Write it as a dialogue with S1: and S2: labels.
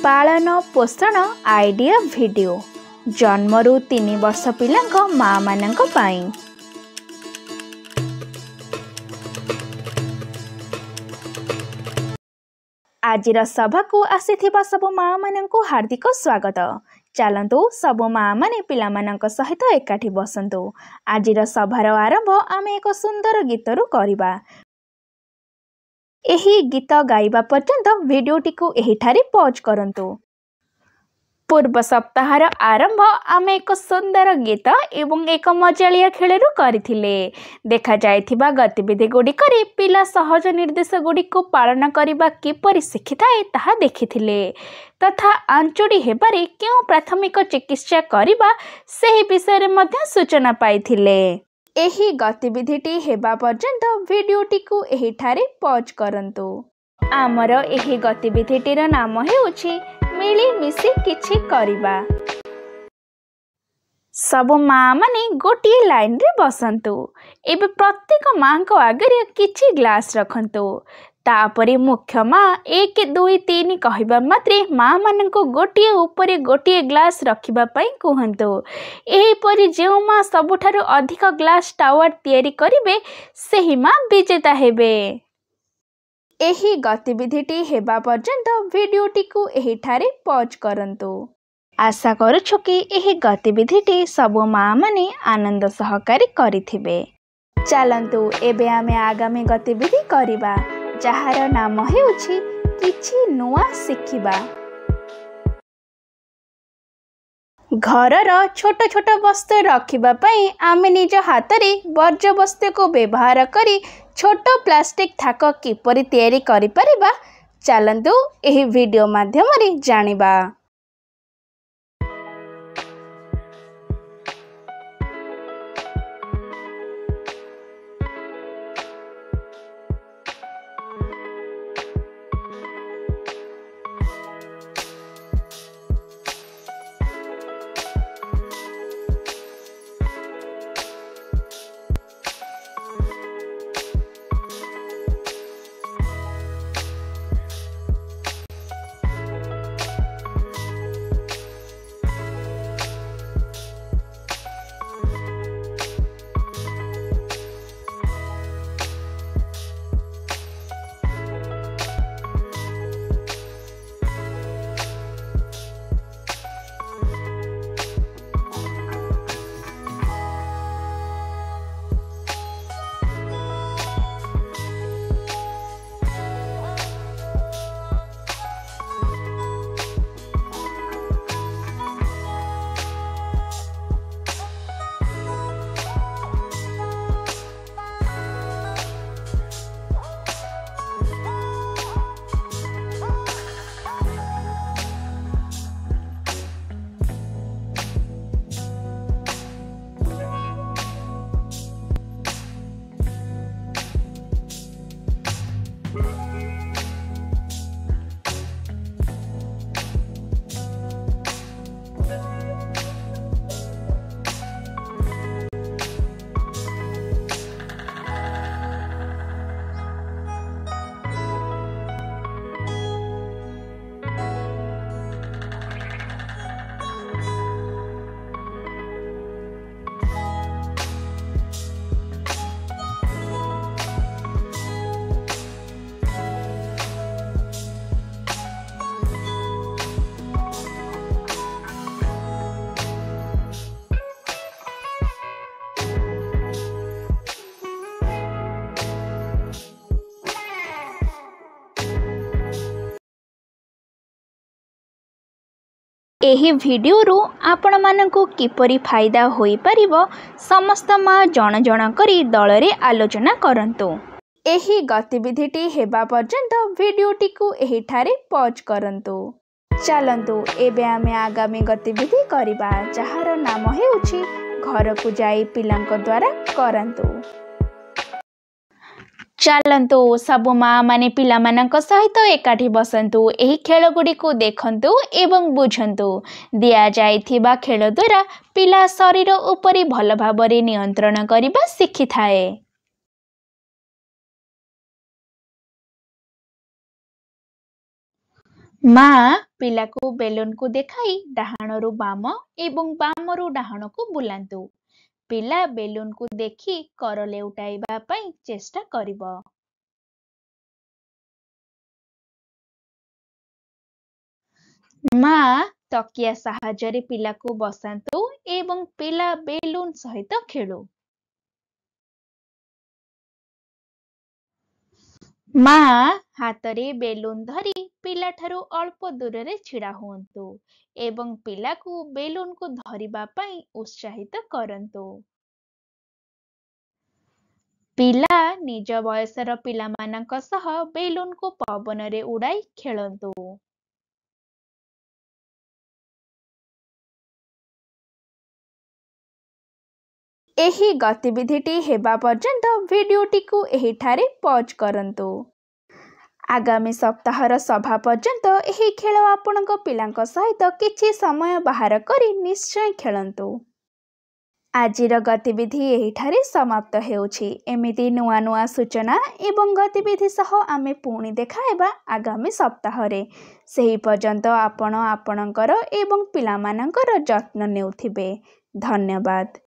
S1: पालन पोषण idea video जन्मरू 3 वर्ष पिलांक माँ मानंक पाई। आजिर सभा को आसीथिबा सबु माँ मानंकु हार्दिक स्वागत। चलंतु सबु माँ माने पिला मानंक सहित एकाठी बसंतु। आजिर सभार आरंभ आमे एक सुंदर गीतरू करिबा। एही गीत गाइबा पर्यंत वीडियोटी को एहिठारे पॉज करंतु। पूर्व सप्ताहर आरंभ आमे एक सुंदर गीत एवं एक मजालिया खेलरू करिथिले। देखा जायथिबा गतिविधि गुड़िकरे पिला सहज निर्देश गुड़िको पालन करिबा किपरि शिखिथाए ताहा देखिथिले तथा आंचुड़ी हेबारे केउ प्राथमिक चिकित्सा करिबा सेही विषय मध्य सूचना पाइथिले। एही गतिविधिटी हेबा पर्यंत वीडियोटी को एहिठारे पॉज करंतु। आमर एही गतिविधिटीर नाम हेउछि मिली मिसी किछि करिबा। सब माँ माने गोटिए लाइन रे बसंतु। एबे प्रत्येक माँ को आगे किछि ग्लास रखंतु। तापरे मुख्य माँ 1 2 3 कहबा मात्रे माँ माननको गोटिए ऊपर गोटिए ग्लास रखिबा पई कहंतु। एही परि जेउ माँ सबुठारु अधिक ग्लास टावर तयारी करिवे सेही माँ विजेता हेबे। एही गतिविधिटी हेबा पर्यंत वीडियोटी को एहिठारे पॉज करंतु। आशा करूछु कि एही गतिविधिटी सबु माँ माने आनंद सहकारी करिथिबे। चलंतु एबे आमे आगामी गतिविधि करिबा जहार नाम हेउछि किछि नुआ शिखिबा। घरर छोट छोट वस्तु रखिबा पई आमे निज हातरे वर्ज्य वस्तु को व्यवहार करी छोट प्लास्टिक थाक किपरि तयारी करि परिबा चलंतु एही वीडियो माध्यम रे जानिबा। एही वीडियो आपण मानकु किपरि फायदा होई परिबो समस्त माँ जण जण करी दल रे आलोचना करंतु। एही गतिविधिटी हेबा पर्यंत वीडियोटी को एहिठारे पॉज करंतु। चलंतु एबे आमे आगामी गतिविधि करिबा जहार नाम हेउछि घर को जाई पिलांक द्वारा करंतु। चलंतु सबु माँ माने पिला मानक सहित एकाठी बसंतु। एही खेल गुडी को देखंतु एवं बुझंतु। दिया जाइथिबा खेल द्वारा पिला शरीर उपरि भल भाबरे नियंत्रण करिबा शिखि थाए। ମାଆ ପିଲାକୁ ବେଲୁନକୁ ଦେଖାଇ ଡାହାଣରୁ ବାମ ଏବଂ ବାମରୁ ଡାହାଣକୁ ବୁଲାନ୍ତୁ। ପିଲା ବେଲୁନକୁ ଦେଖି କର ଲେଉଟାଇବା ପାଇଁ ଚେଷ୍ଟା କରିବ। ମାଆ ତକିଆ ସାହାଯ୍ୟରେ ପିଲାକୁ ବସାନ୍ତୁ ଏବଂ ପିଲା ବେଲୁନ ସହିତ ଖେଳୁ। ମାଆ ହାତରେ ବେଲୁନ ଧରି ପିଲାଠାରୁ ଅଳ୍ପ ଦୂରରେ ଛିଡ଼ା ହୁଅନ୍ତୁ ଏବଂ ପିଲାକୁ ବେଲୁନକୁ ଧରିବା ପାଇଁ ଉତ୍ସାହିତ କରନ୍ତୁ। ପିଲା ନିଜ ବୟସର ପିଲାମାନଙ୍କ ସହ ବେଲୁନକୁ ପବନରେ ଉଡ଼ାଇ ଖେଳନ୍ତୁ। ଏହି ଗତିବିଧିଟି ହେବା ପର୍ଯ୍ୟନ୍ତ ଭିଡିଓଟିକୁ ଏହିଠାରେ ପଜ୍ କରନ୍ତୁ। ଆଗାମୀ ସପ୍ତାହର ସଭା ପର୍ଯ୍ୟନ୍ତ ଏହି ଖେଳ ଆପଣଙ୍କ ପିଲାଙ୍କ ସହିତ କିଛି ସମୟ ବାହାର କରି ନିଶ୍ଚୟ ଖେଳନ୍ତୁ। ଆଜିର ଗତିବିଧି ଏହିଠାରେ ସମାପ୍ତ ହେଉଛି। ଏମିତି ନୂଆ ନୂଆ ସୂଚନା ଏବଂ ଗତିବିଧି ସହ ଆମେ ପୁଣି ଦେଖାହେବା ଆଗାମୀ ସପ୍ତାହରେ। ସେହି ପର୍ଯ୍ୟନ୍ତ ଆପଣ ଆପଣଙ୍କର ଏବଂ ପିଲାମାନଙ୍କର ଯତ୍ନ ନେଉଥିବେ। ଧନ୍ୟବାଦ।